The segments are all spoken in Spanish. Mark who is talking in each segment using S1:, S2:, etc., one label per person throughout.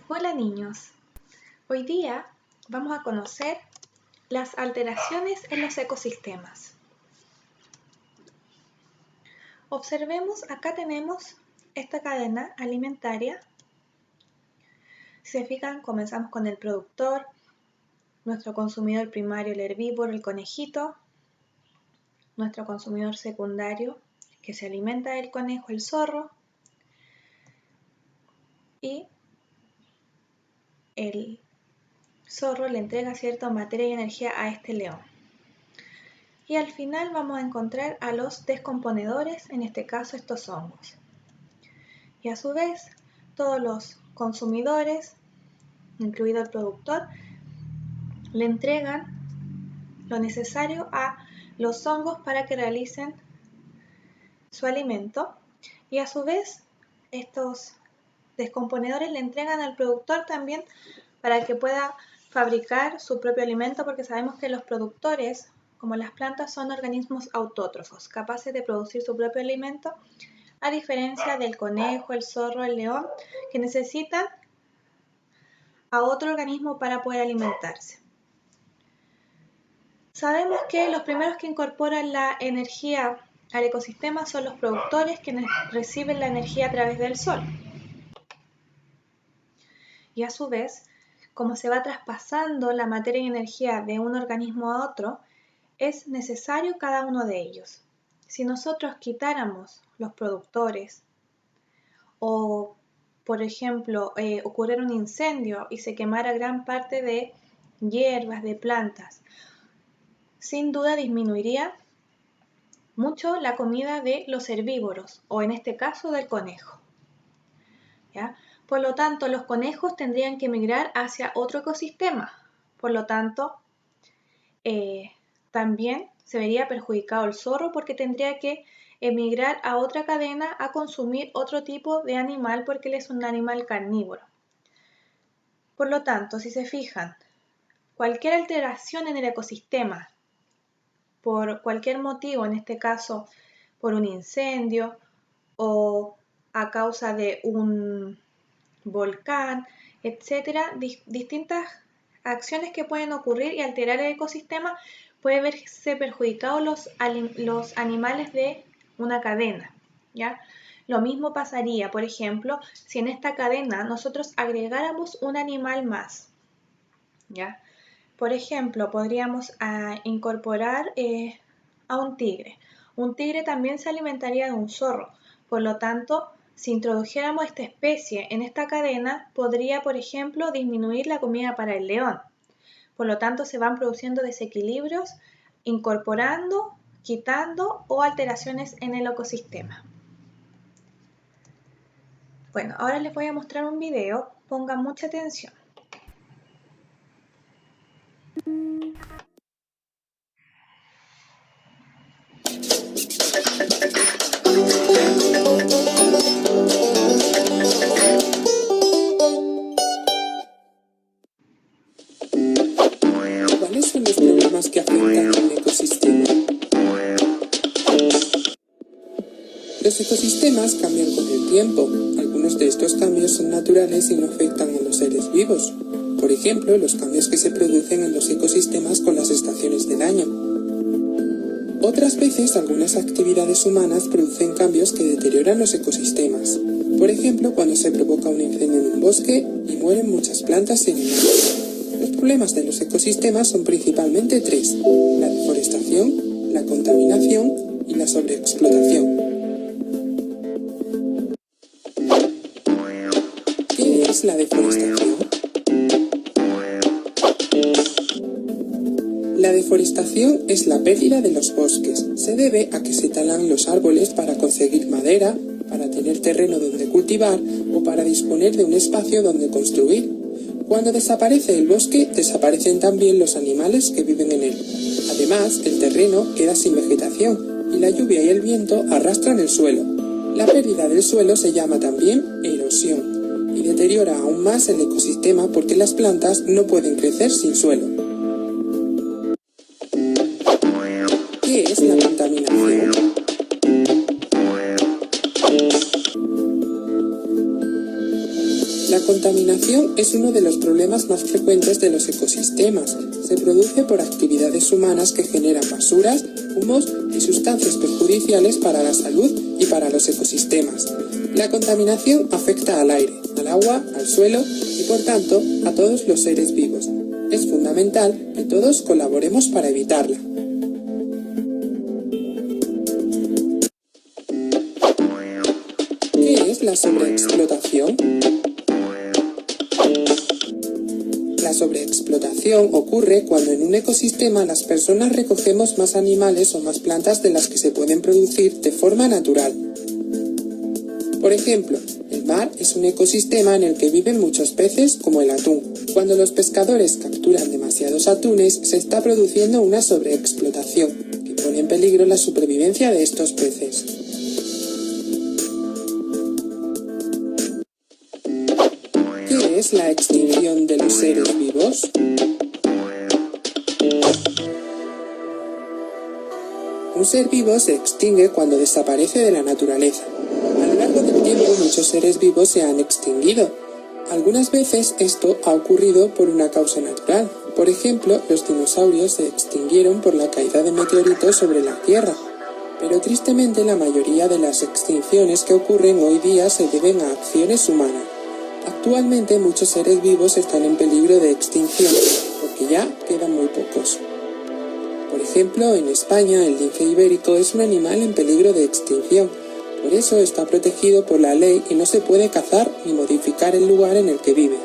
S1: Hola niños, hoy día vamos a conocer las alteraciones en los ecosistemas. Observemos, acá tenemos esta cadena alimentaria. Si se fijan, comenzamos con el productor, nuestro consumidor primario, el herbívoro, el conejito, nuestro consumidor secundario, que se alimenta del conejo, el zorro, y el zorro le entrega cierta materia y energía a este león. Y al final vamos a encontrar a los descomponedores, en este caso estos hongos. Y a su vez, todos los consumidores, incluido el productor, le entregan lo necesario a los hongos para que realicen su alimento. Y a su vez, estos descomponedores le entregan al productor también para que pueda fabricar su propio alimento, porque sabemos que los productores, como las plantas, son organismos autótrofos, capaces de producir su propio alimento, a diferencia del conejo, el zorro, el león, que necesitan a otro organismo para poder alimentarse. Sabemos que los primeros que incorporan la energía al ecosistema son los productores, quienes reciben la energía a través del sol. Y a su vez, como se va traspasando la materia y energía de un organismo a otro, es necesario cada uno de ellos. Si nosotros quitáramos los productores o, por ejemplo, ocurriera un incendio y se quemara gran parte de hierbas, de plantas, sin duda disminuiría mucho la comida de los herbívoros, o en este caso del conejo. ¿Ya? Por lo tanto, los conejos tendrían que migrar hacia otro ecosistema. Por lo tanto, también se vería perjudicado el zorro, porque tendría que emigrar a otra cadena a consumir otro tipo de animal, porque él es un animal carnívoro. Por lo tanto, si se fijan, cualquier alteración en el ecosistema, por cualquier motivo, en este caso por un incendio o a causa de un volcán, etcétera, distintas acciones que pueden ocurrir y alterar el ecosistema, puede verse perjudicados los animales de una cadena, ¿ya? Lo mismo pasaría, por ejemplo, si en esta cadena nosotros agregáramos un animal más, ¿ya? Por ejemplo, podríamos incorporar a un tigre. Un tigre también se alimentaría de un zorro. Por lo tanto, si introdujéramos esta especie en esta cadena, podría, por ejemplo, disminuir la comida para el león. Por lo tanto, se van produciendo desequilibrios, incorporando, quitando o alteraciones en el ecosistema. Bueno, ahora les voy a mostrar un video. Pongan mucha atención.
S2: ¿Cuáles son los problemas que afectan al ecosistema? Los ecosistemas cambian con el tiempo. Algunos de estos cambios son naturales y no afectan a los seres vivos. Por ejemplo, los cambios que se producen en los ecosistemas con las estaciones del año. Otras veces, algunas actividades humanas producen cambios que deterioran los ecosistemas. Por ejemplo, cuando se provoca un incendio en un bosque y mueren muchas plantas y animales. Los problemas de los ecosistemas son principalmente tres: la deforestación, la contaminación y la sobreexplotación. ¿Qué es la deforestación? La deforestación es la pérdida de los bosques. Se debe a que se talan los árboles para conseguir madera, para tener terreno donde cultivar o para disponer de un espacio donde construir. Cuando desaparece el bosque, desaparecen también los animales que viven en él. Además, el terreno queda sin vegetación y la lluvia y el viento arrastran el suelo. La pérdida del suelo se llama también erosión y deteriora aún más el ecosistema, porque las plantas no pueden crecer sin suelo. ¿Qué es la contaminación? La contaminación es uno de los problemas más frecuentes de los ecosistemas. Se produce por actividades humanas que generan basuras, humos y sustancias perjudiciales para la salud y para los ecosistemas. La contaminación afecta al aire, al agua, al suelo y por tanto a todos los seres vivos. Es fundamental que todos colaboremos para evitarla. ¿Qué es la sobreexplotación? La sobreexplotación ocurre cuando en un ecosistema las personas recogemos más animales o más plantas de las que se pueden producir de forma natural. Por ejemplo, el mar es un ecosistema en el que viven muchos peces como el atún. Cuando los pescadores capturan demasiados atunes, se está produciendo una sobreexplotación que pone en peligro la supervivencia de estos peces. ¿Qué es la extinción de los seres vivos? Un ser vivo se extingue cuando desaparece de la naturaleza. A lo largo del tiempo muchos seres vivos se han extinguido. Algunas veces esto ha ocurrido por una causa natural. Por ejemplo, los dinosaurios se extinguieron por la caída de meteoritos sobre la Tierra. Pero tristemente la mayoría de las extinciones que ocurren hoy día se deben a acciones humanas. Actualmente muchos seres vivos están en peligro de extinción, porque ya quedan muy pocos. Por ejemplo, en España el lince ibérico es un animal en peligro de extinción. Por eso está protegido por la ley y no se puede cazar ni modificar el lugar en el que vive.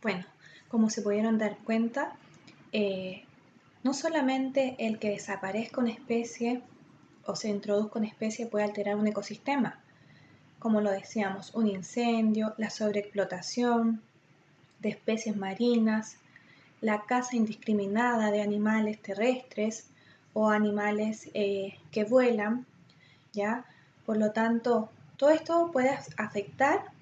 S1: Bueno, como se pudieron dar cuenta, no solamente el que desaparezca una especie o se introduzca una especie puede alterar un ecosistema, como lo decíamos, un incendio, la sobreexplotación de especies marinas, la caza indiscriminada de animales terrestres o animales que vuelan, ¿ya? Por lo tanto, todo esto puede afectar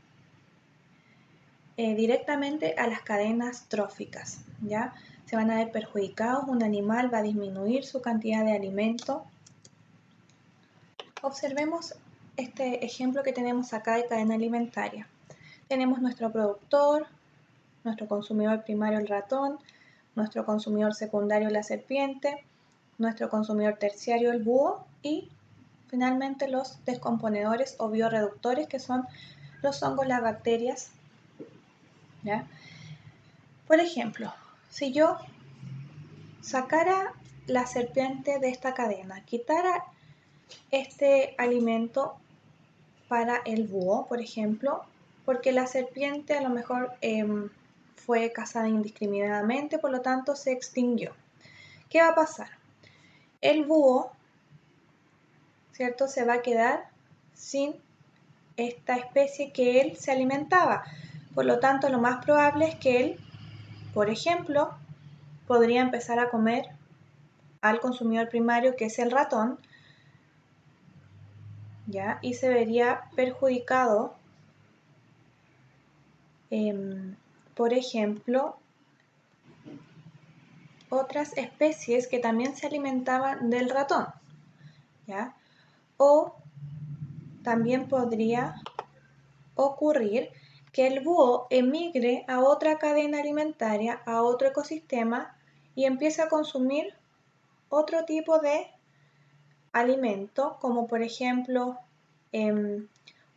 S1: directamente a las cadenas tróficas, ¿ya? Se van a ver perjudicados, un animal va a disminuir su cantidad de alimento. Observemos este ejemplo que tenemos acá de cadena alimentaria. Tenemos nuestro productor, nuestro consumidor primario el ratón, nuestro consumidor secundario la serpiente, nuestro consumidor terciario el búho y finalmente los descomponedores o bioreductores que son los hongos, las bacterias, ¿ya? Por ejemplo, si yo sacara la serpiente de esta cadena, quitara este alimento para el búho, por ejemplo, porque la serpiente a lo mejor fue cazada indiscriminadamente, por lo tanto se extinguió. ¿Qué va a pasar? El búho, ¿cierto?, se va a quedar sin esta especie que él se alimentaba. Por lo tanto, lo más probable es que él, por ejemplo, podría empezar a comer al consumidor primario, que es el ratón, ¿ya? Y se vería perjudicado, por ejemplo, otras especies que también se alimentaban del ratón, ¿ya? O también podría ocurrir que el búho emigre a otra cadena alimentaria, a otro ecosistema y empiece a consumir otro tipo de alimento, como por ejemplo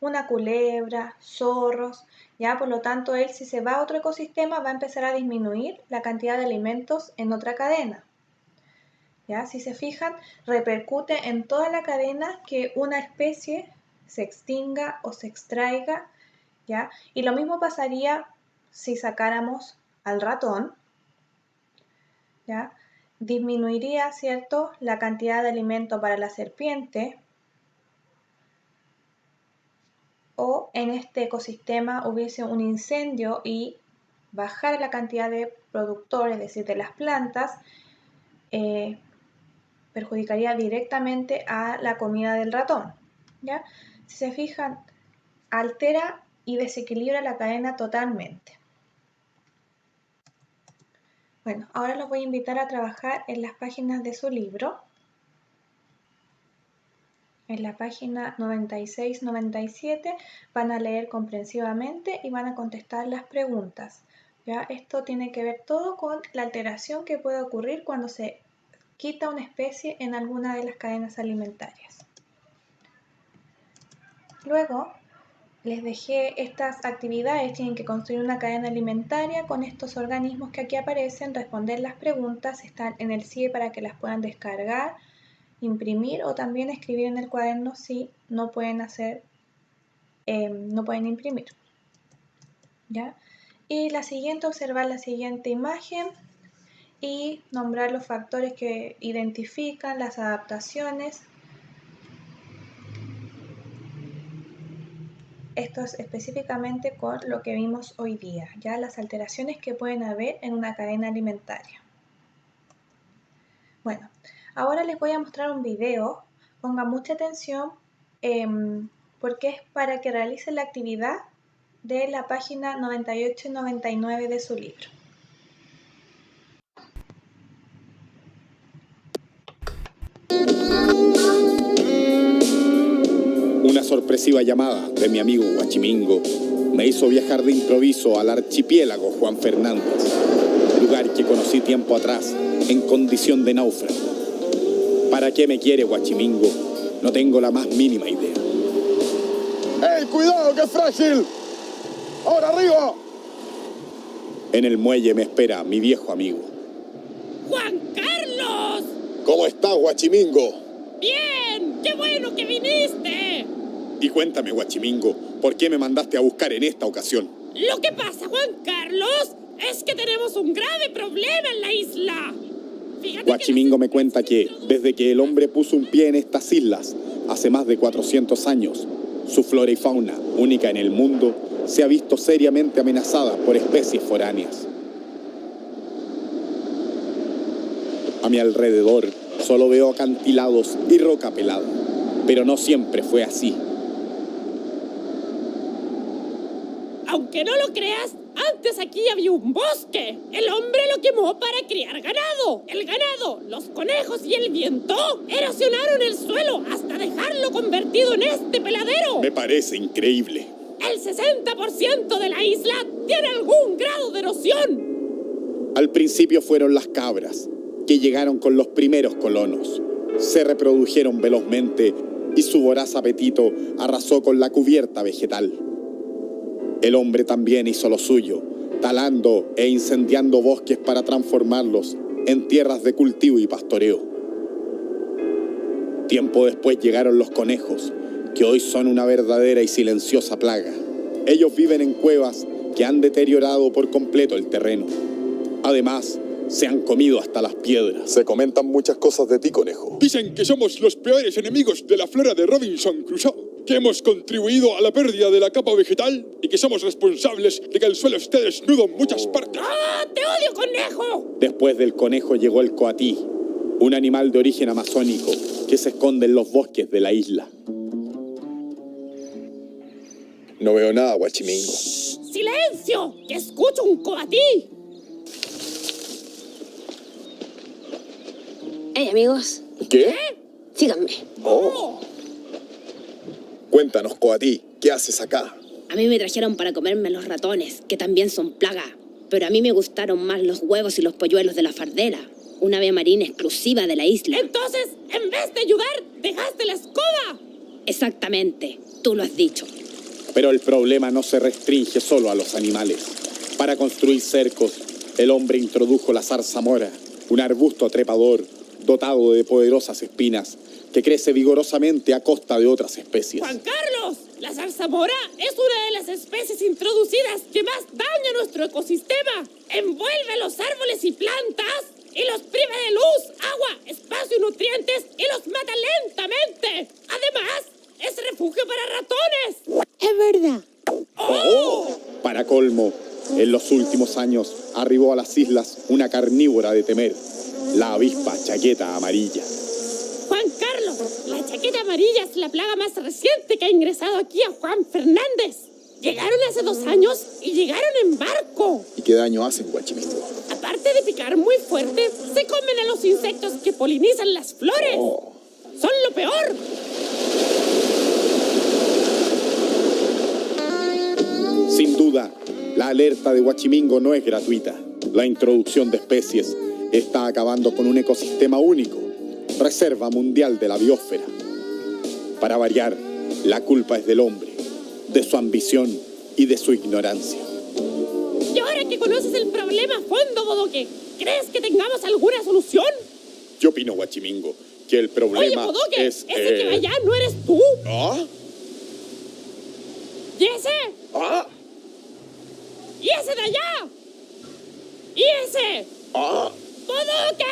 S1: una culebra, zorros, ¿ya? Por lo tanto, él si se va a otro ecosistema va a empezar a disminuir la cantidad de alimentos en otra cadena, ¿ya? Si se fijan, repercute en toda la cadena que una especie se extinga o se extraiga ¿ya? Y lo mismo pasaría si sacáramos al ratón, ¿ya? Disminuiría, ¿cierto?, la cantidad de alimento para la serpiente, o en este ecosistema hubiese un incendio y bajar la cantidad de productores, es decir, de las plantas, perjudicaría directamente a la comida del ratón, ¿ya? Si se fijan, altera y desequilibra la cadena totalmente. Bueno, ahora los voy a invitar a trabajar en las páginas de su libro. En la página 96-97 van a leer comprensivamente y van a contestar las preguntas. ¿Ya? Esto tiene que ver todo con la alteración que puede ocurrir cuando se quita una especie en alguna de las cadenas alimentarias. Luego, les dejé estas actividades, tienen que construir una cadena alimentaria con estos organismos que aquí aparecen, responder las preguntas, están en el CIE para que las puedan descargar, imprimir o también escribir en el cuaderno si no pueden no pueden imprimir. ¿Ya? Y la siguiente, observar la siguiente imagen y nombrar los factores que identifican las adaptaciones. Esto es específicamente con lo que vimos hoy día, ya las alteraciones que pueden haber en una cadena alimentaria. Bueno, ahora les voy a mostrar un video, pongan mucha atención porque es para que realicen la actividad de la página 98 y 99 de su libro.
S3: Una sorpresiva llamada de mi amigo Huachimingo me hizo viajar de improviso al archipiélago Juan Fernández, lugar que conocí tiempo atrás en condición de náufrago. ¿Para qué me quiere Huachimingo? No tengo la más mínima idea.
S4: ¡Ey, cuidado, que es frágil! ¡Ahora arriba!
S3: En el muelle me espera mi viejo amigo.
S5: ¡Juan Carlos!
S4: ¿Cómo estás, Huachimingo?
S5: ¡Bien! ¡Qué bueno que viniste!
S3: Y cuéntame, Huachimingo, ¿por qué me mandaste a buscar en esta ocasión?
S5: Lo que pasa, Juan Carlos, es que tenemos un grave problema en la isla. Fíjate
S3: Huachimingo me cuenta que, desde que el hombre puso un pie en estas islas, hace más de 400 años, su flora y fauna, única en el mundo, se ha visto seriamente amenazada por especies foráneas. A mi alrededor solo veo acantilados y roca pelada, pero no siempre fue así.
S5: Aunque no lo creas, antes aquí había un bosque. El hombre lo quemó para criar ganado. El ganado, los conejos y el viento erosionaron el suelo hasta dejarlo convertido en este peladero.
S3: Me parece increíble.
S5: El 60% de la isla tiene algún grado de erosión.
S3: Al principio fueron las cabras, que llegaron con los primeros colonos. Se reprodujeron velozmente y su voraz apetito arrasó con la cubierta vegetal. El hombre también hizo lo suyo, talando e incendiando bosques para transformarlos en tierras de cultivo y pastoreo. Tiempo después llegaron los conejos, que hoy son una verdadera y silenciosa plaga. Ellos viven en cuevas que han deteriorado por completo el terreno. Además, se han comido hasta las piedras.
S4: Se comentan muchas cosas de ti, conejo.
S6: Dicen que somos los peores enemigos de la flora de Robinson Crusoe, que hemos contribuido a la pérdida de la capa vegetal y que somos responsables de que el suelo esté desnudo en muchas partes.
S5: ¡Ah, te odio, conejo!
S3: Después del conejo llegó el coatí, un animal de origen amazónico que se esconde en los bosques de la isla.
S4: No veo nada, Huachimingo.
S5: ¡Silencio! ¡Que escucho un coatí!
S7: Hey, amigos,
S4: ¿Qué?
S7: síganme.
S4: Oh. Cuéntanos, Coatí, ¿qué haces acá?
S7: A mí me trajeron para comerme los ratones, que también son plaga. Pero a mí me gustaron más los huevos y los polluelos de la fardera, una ave marina exclusiva de la isla.
S5: Entonces, en vez de ayudar, dejaste la escoba.
S7: Exactamente, tú lo has dicho.
S3: Pero el problema no se restringe solo a los animales. Para construir cercos, el hombre introdujo la zarzamora, un arbusto trepador dotado de poderosas espinas que crece vigorosamente a costa de otras especies.
S5: ¡Juan Carlos! La zarzamora es una de las especies introducidas que más daña nuestro ecosistema. Envuelve a los árboles y plantas y los priva de luz, agua, espacio y nutrientes y los mata lentamente. Además, es refugio para ratones.
S7: Es verdad.
S5: ¡Oh!
S3: Para colmo, en los últimos años arribó a las islas una carnívora de temer, la avispa chaqueta amarilla.
S5: Juan Carlos, la chaqueta amarilla es la plaga más reciente que ha ingresado aquí a Juan Fernández. Llegaron hace 2 años y llegaron en barco.
S6: ¿Y qué daño hacen, Guachimingo?
S5: Aparte de picar muy fuerte, se comen a los insectos que polinizan las flores. Son lo peor.
S3: Sin duda, la alerta de Huachimingo no es gratuita. La introducción de especies está acabando con un ecosistema único, reserva mundial de la biosfera. Para variar, la culpa es del hombre, de su ambición y de su ignorancia.
S5: Y ahora que conoces el problema a fondo, Bodoque, ¿crees que tengamos alguna solución?
S3: Yo opino, Huachimingo, que el problema
S5: Oye, Bodoque,
S3: es...
S5: ese que va allá no eres tú.
S3: ¿Ah?
S5: ¿Y ese?
S3: ¿Ah?
S5: ¿Y ese de allá? ¿Y ese?
S3: ¿Ah?
S5: ¡Bodoque!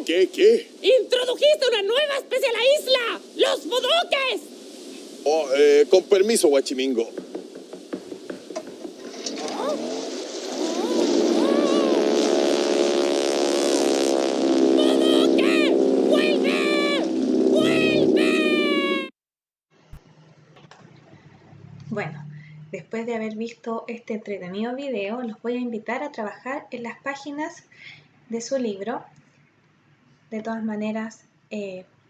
S3: ¿Qué?
S5: Introdujiste una nueva especie a la isla, los bodoques.
S6: Con permiso, Guachimingo.
S5: ¡Bodoque! ¡Vuelve! ¡Vuelve!
S1: Bueno, después de haber visto este entretenido video, los voy a invitar a trabajar en las páginas de su libro. De todas maneras,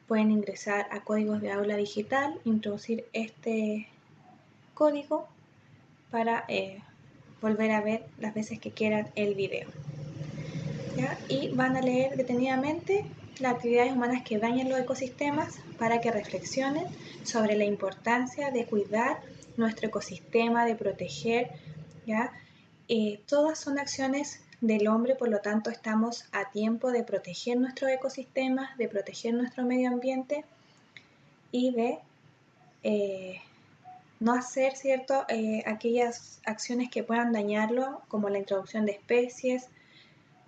S1: pueden ingresar a Códigos de Aula Digital, introducir este código para volver a ver las veces que quieran el video. ¿Ya? Y van a leer detenidamente las actividades humanas que dañan los ecosistemas para que reflexionen sobre la importancia de cuidar nuestro ecosistema, de proteger, ¿ya? Todas son acciones del hombre, por lo tanto estamos a tiempo de proteger nuestros ecosistemas, de proteger nuestro medio ambiente y de no hacer, ¿cierto?, aquellas acciones que puedan dañarlo, como la introducción de especies.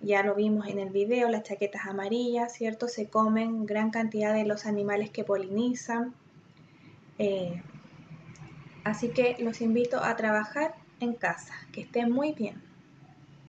S1: Ya lo vimos en el video, las chaquetas amarillas, ¿cierto? Se comen gran cantidad de los animales que polinizan. Así que los invito a trabajar en casa. Que estén muy bien.